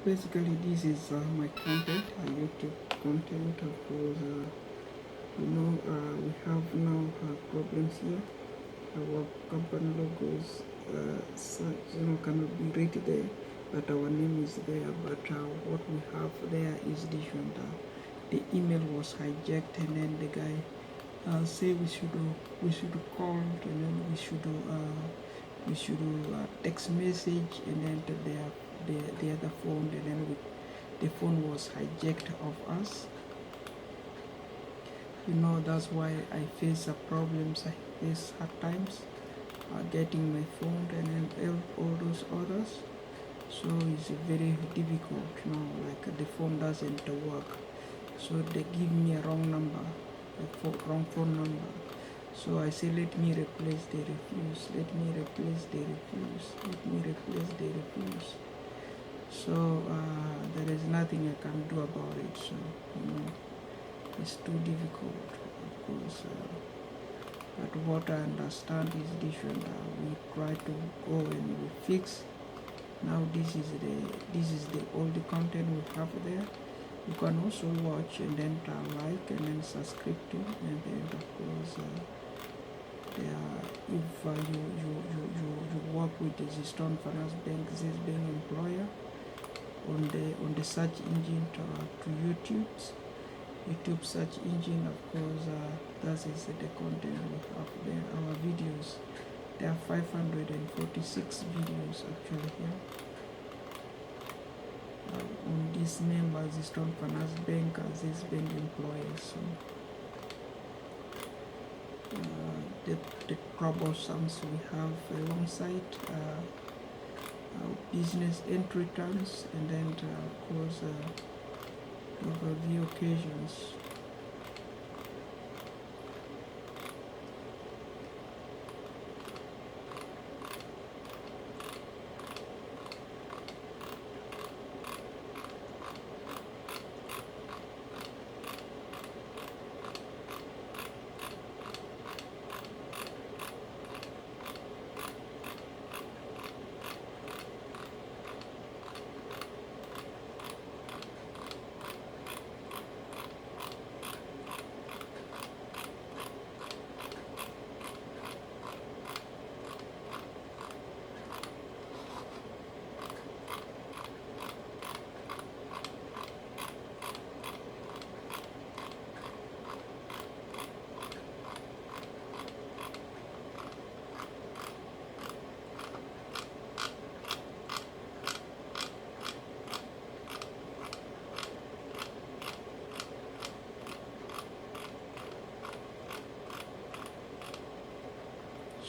basically this is my content, YouTube content. Of course, we have now problems here. Our company logos cannot be read there, but our name is there. But what we have there is different. The email was hijacked, and then the guy say we should call, and then we should text message, and then the other phone, and then the phone was hijacked of us. That's why I face problems. I face hard times getting my phone and then all those others. So it's very difficult now. Like the phone doesn't work, so they give me a wrong number, wrong phone number. So I say, let me replace, they refuse. Let me replace, they refuse. Let me replace, they refuse. So there is nothing I can do about it. So it's too difficult, of course. But what I understand is different. We try to go and we fix. Now this is the all the content we have there. You can also watch and then like and then subscribe to, and then of course if you work with the ZizitonFinanceBank ZizBank employer on the search engine to YouTube search engine, of course, that is the content we have there. Our videos, there are 546 videos actually here. On this name as ZizitonFinanceBank ZizBank employer. So the troublesome we have alongside business entry returns, and then of course overview occasions.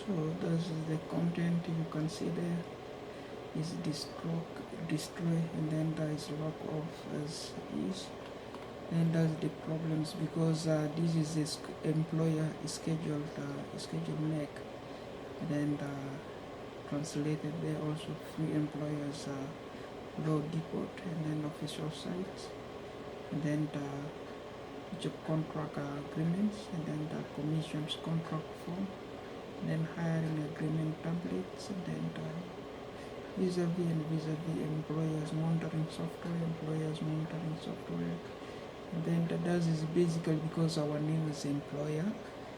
So this is the content you can see there. Is destroy, and then there is lock off as is. And that's the problems, because this is this employer scheduled make, and then translated there also free employers law depot, and then official sites, and then the job contract agreements, and then the commissions contract form, and then hiring agreement templates, and then vis-a-vis employers monitoring software, and then that is basically because our name is employer.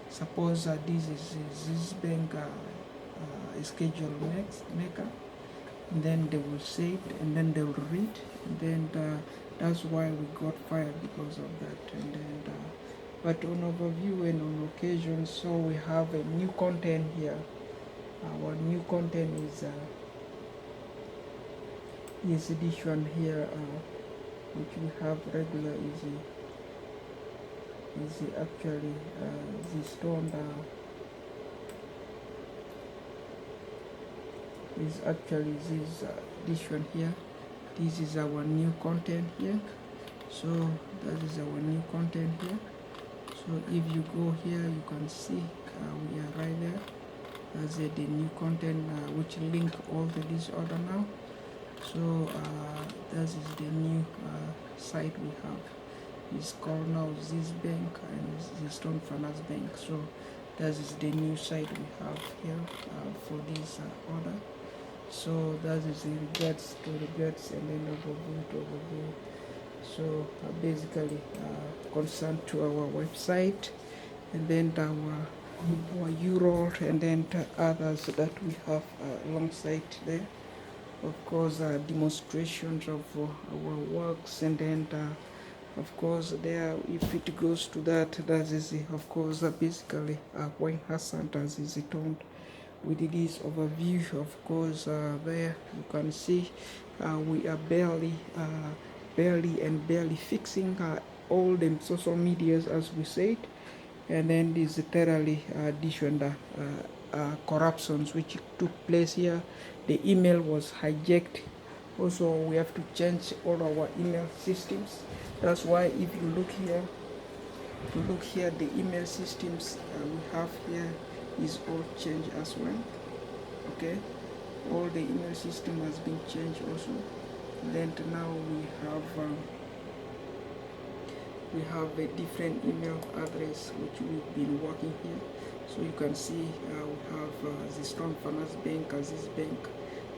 Suppose this is ZizBank schedule maker, and then they will say it, and then they will read, and then that's why we got fired because of that. And then but on overview and on occasions, so we have a new content here. Our new content is this one here, which we have regular is actually ZizitonFinance is actually this one here. This is our new content here. So that is our new content here. So if you go here, you can see we are right there. That's the new content which link all to this order now. So that is the new site we have. It's called now ZizBank and ZizitonFinanceBank. So that is the new site we have here for this order. So that is in regards to regards and then overview. So basically concerned to our website, and then our URL, and then others that we have alongside there. Of course, demonstrations of our works, and then of course there, if it goes to that, that is of course basically when Hassan does his tone with this overview. Of course there you can see we are barely fixing all the social medias, as we said, and then this thoroughly addition corruptions which took place here. The email was hijacked. Also, we have to change all our email systems. That's why if you look here, the email systems we have here is all changed as well. Okay, all the email system has been changed also. Then now we have a different email address which we've been working here. So you can see we have ZizitonFinanceBank ZizBank,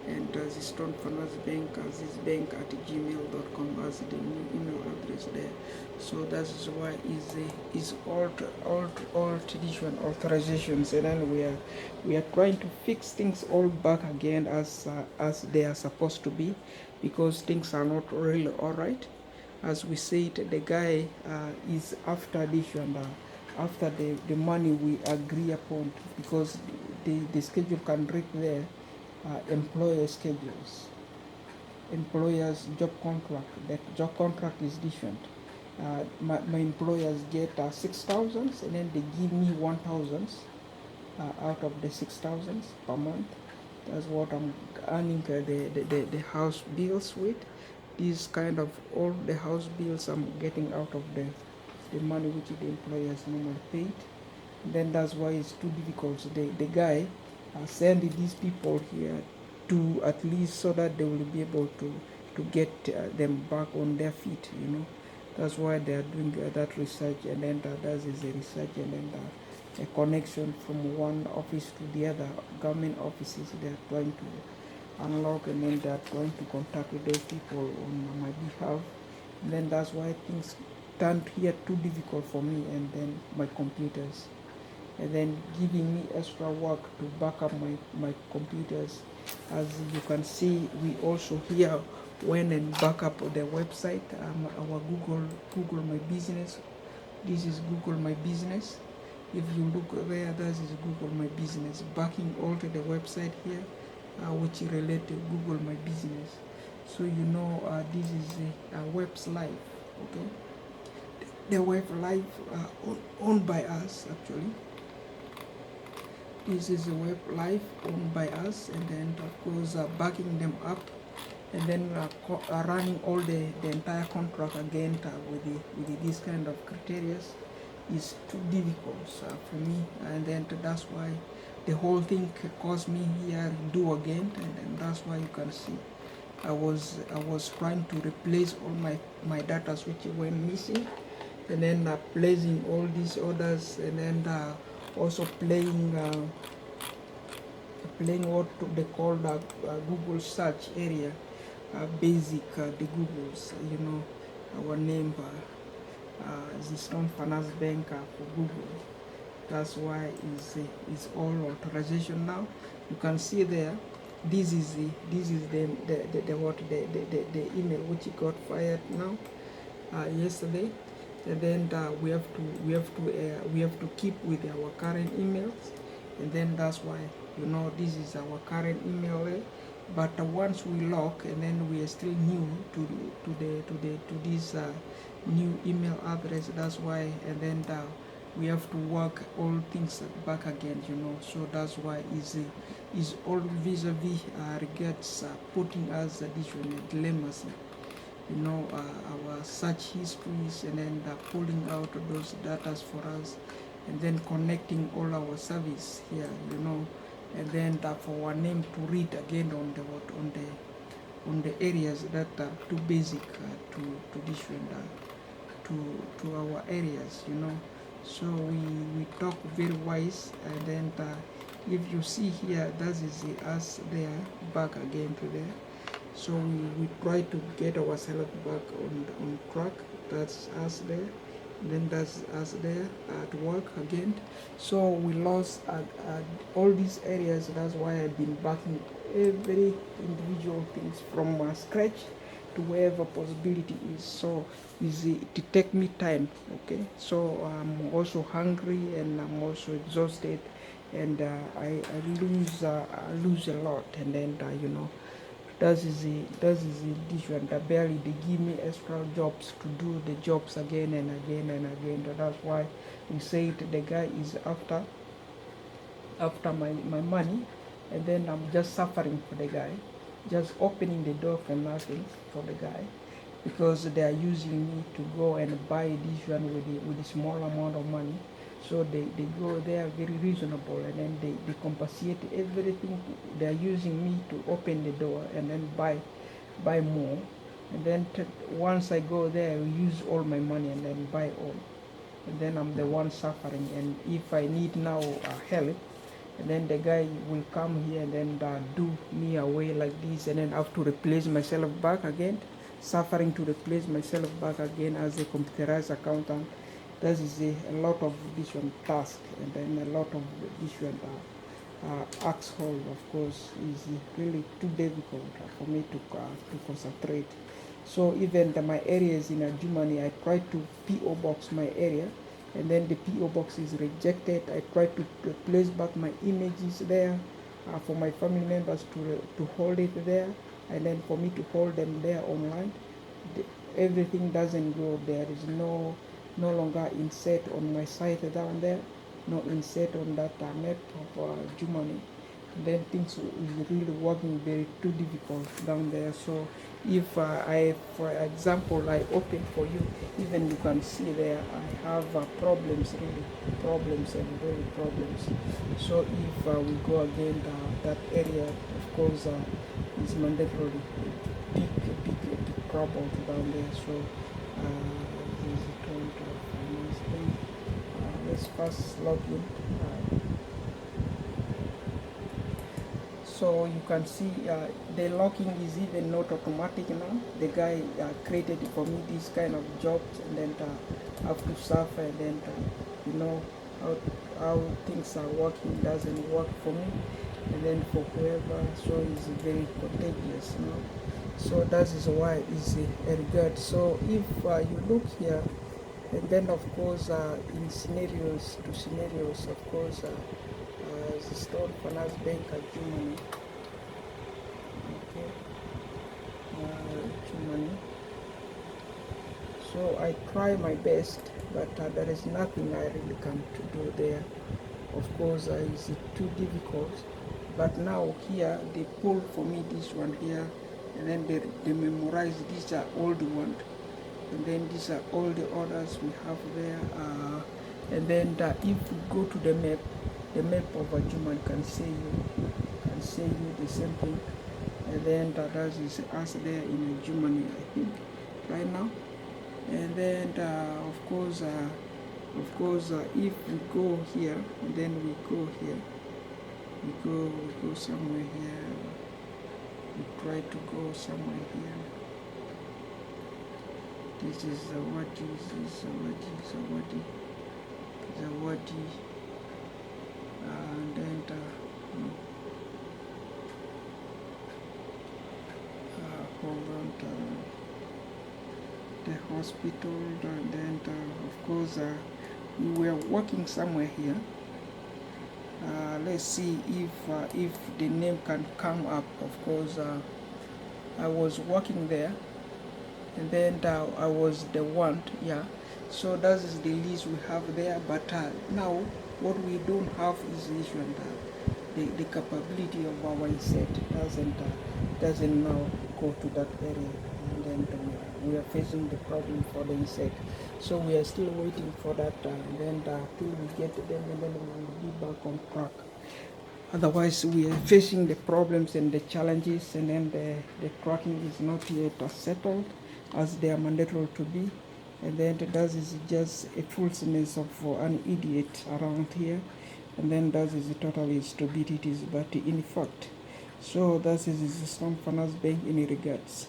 and ZizitonFinanceBank ZizBank at gmail.com as the new email address there. So that is why is all tradition authorizations, and then we are trying to fix things all back again as they are supposed to be, because things are not really all right. As we said, the guy is after this, and after the money we agree upon, because the schedule can read there employer schedules, employers job contract. That job contract is different. My employers get 6,000, and then they give me 1,000 out of the 6,000 per month. That's what I'm earning the house bills with. These kind of all the house bills I'm getting out of the money which the employers normally paid. Then that's why it's too difficult. The guy send these people here to at least so that they will be able to get them back on their feet. That's why they are doing that research, and then that is a research, and then a connection from one office to the other government offices. They are trying to unlock, and then they are trying to contact with those people on my behalf. And then that's why things turned here too difficult for me, and then my computers, and then giving me extra work to back up my computers. As you can see, we also here went and back up the website, our Google My Business. This is Google My Business. If you look there, that is Google My Business, backing all to the website here, which relate to Google My Business. So this is a web's live. Okay, the web live owned by us actually. This is a web live owned by us, and then of course backing them up, and then running all the entire contract again with this kind of criteria is too difficult for me, and then that's why the whole thing caused me here do again, and then that's why you can see I was trying to replace all my data which went missing, and then placing all these orders, and then also playing what they call the Google search area, basic the Googles, our name, ZizitonFinanceBank for Google. That's why it's all authorization now. You can see there. This is the email which got fired now yesterday, and then we have to keep with our current emails, and then that's why this is our current email. But once we lock, and then we are still new to this new email address. That's why, and then we have to work all things back again. So that's why is all vis-a-vis regards putting us additional dilemmas. Our search histories, and then pulling out those data for us, and then connecting all our service here. And then for our name to read again on the areas that are too basic to different to our areas. So we talk very wise, and then if you see here, that is us there, back again to there. So we try to get ourselves back on track. That's us there. Then that's us there at work again. So we lost all these areas. That's why I've been backing every individual things from scratch to wherever possibility is. So to take me time. Okay, so I'm also hungry and I'm also exhausted, and I lose a lot, and then this one that barely they give me extra jobs to do the jobs again and again and again. That's why we say the guy is after my money, and then I'm just suffering for the guy, just opening the door for nothing for the guy, because they are using me to go and buy this one with a small amount of money. So they go there very reasonable, and then they compensate everything. They are using me to open the door and then buy more. And then once I go there, I use all my money and then buy all. And then I'm the one suffering. And if I need now help, and then the guy will come here and then do me away like this, and then I have to replace myself back again, suffering to replace myself back again as a computerized accountant. That is a lot of this one task, and then a lot of this one axe hold, of course, is really too difficult for me to concentrate. So even my areas in Germany, I try to PO box my area, and then the PO box is rejected. I try to place back my images there for my family members to hold it there, and then for me to hold them there online. Everything doesn't go. There is no longer insert on my site down there, no insert on that map of Germany. Then things is really working very too difficult down there. So if for example, I open for you, even you can see there, I have problems, really problems and really problems. So if we go again, that area, of course, is mandatorily big trouble down there. So ZizitonFinanceBank. Let's first log in. So you can see the locking is even not automatic now. The guy created for me this kind of jobs, and then have to suffer, and then you know how things are working doesn't work for me, and then for whoever. So it's very contagious, you know. So that is why it's a regard. So if you look here, and then of course in scenarios, of course. ZizitonFinanceBank Germany. Okay, Germany. So I try my best, but there is nothing I really can to do there. Of course, it's too difficult. But now here they pull for me this one here, and then they memorize. These are old ones, and then these are all the orders we have there. And then if we go to the map of a German can say you the same thing, and then that is us there in Germany, I think, right now. And then of course if we go here, and then we go here, we go somewhere here, we try to go somewhere here. This is Zawadi, and then hold on to the hospital, and then of course we were working somewhere here. Let's see if the name can come up. Of course I was working there, and then I was the one, yeah. So that is the list we have there, but now what we don't have is this one, the capability of our insert doesn't now go to that area, and then we are facing the problem for the insert. So we are still waiting for that, and then till we get them, and then we will be back on track. Otherwise, we are facing the problems and the challenges, and then the tracking is not yet settled as they are mandatory to be. And then that is just a foolishness of an idiot around here. and then that is the total is to beat it is but in fact. So that is ZizitonFinanceBank in regards.